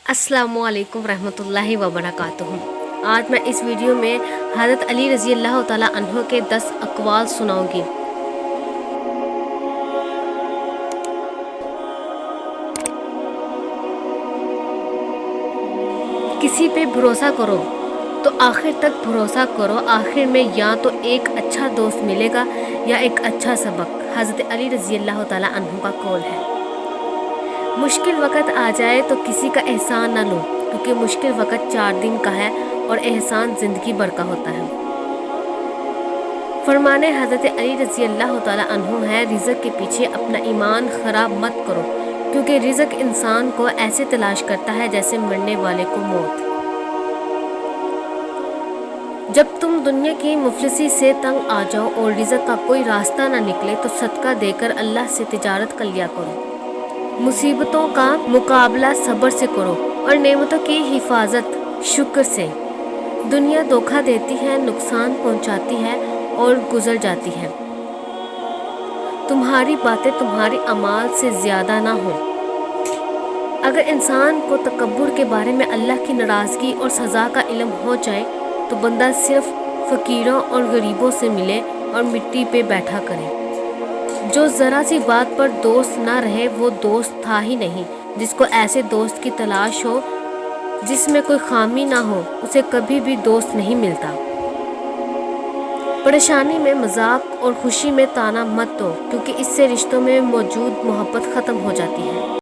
अस्सलामु अलैकुम रहमतुल्लाहि व बरकातुहू। आज मैं इस वीडियो में हज़रत अली रज़ी अल्लाह ताला अन्हु के 10 अक़वाल सुनाऊंगी। किसी पे भरोसा करो तो आखिर तक भरोसा करो, आखिर में या तो एक अच्छा दोस्त मिलेगा या एक अच्छा सबक। हज़रत अली रज़ी अल्लाह ताला अन्हु का कौल है। मुश्किल वक़्त आ जाए तो किसी का एहसान ना लो, क्योंकि मुश्किल वक़्त 4 दिन का है और एहसान ज़िंदगी भर का होता है। फरमाने हज़रत अली रज़ी अल्लाह ताला अन्हु है, रिज़्क़ के पीछे अपना ईमान ख़राब मत करो, क्योंकि रिज़्क़ इंसान को ऐसे तलाश करता है जैसे मरने वाले को मौत। जब तुम दुनिया की मुफलिसी से तंग आ जाओ और रिज़्क़ का कोई रास्ता ना निकले तो सदका देकर अल्लाह से तिजारत कर लिया करो। मुसीबतों का मुकाबला सब्र से करो और नेमतों की हिफाजत शुक्र से। दुनिया धोखा देती है, नुकसान पहुंचाती है और गुजर जाती है। तुम्हारी बातें तुम्हारी अमाल से ज़्यादा ना हो। अगर इंसान को तकब्बुर के बारे में अल्लाह की नाराज़गी और सज़ा का इल्म हो जाए तो बंदा सिर्फ फ़कीरों और गरीबों से मिले और मिट्टी पे बैठा करे। जो ज़रा सी बात पर दोस्त ना रहे वो दोस्त था ही नहीं। जिसको ऐसे दोस्त की तलाश हो जिसमें कोई खामी ना हो, उसे कभी भी दोस्त नहीं मिलता। परेशानी में मजाक और खुशी में ताना मत दो, क्योंकि इससे रिश्तों में मौजूद मोहब्बत ख़त्म हो जाती है।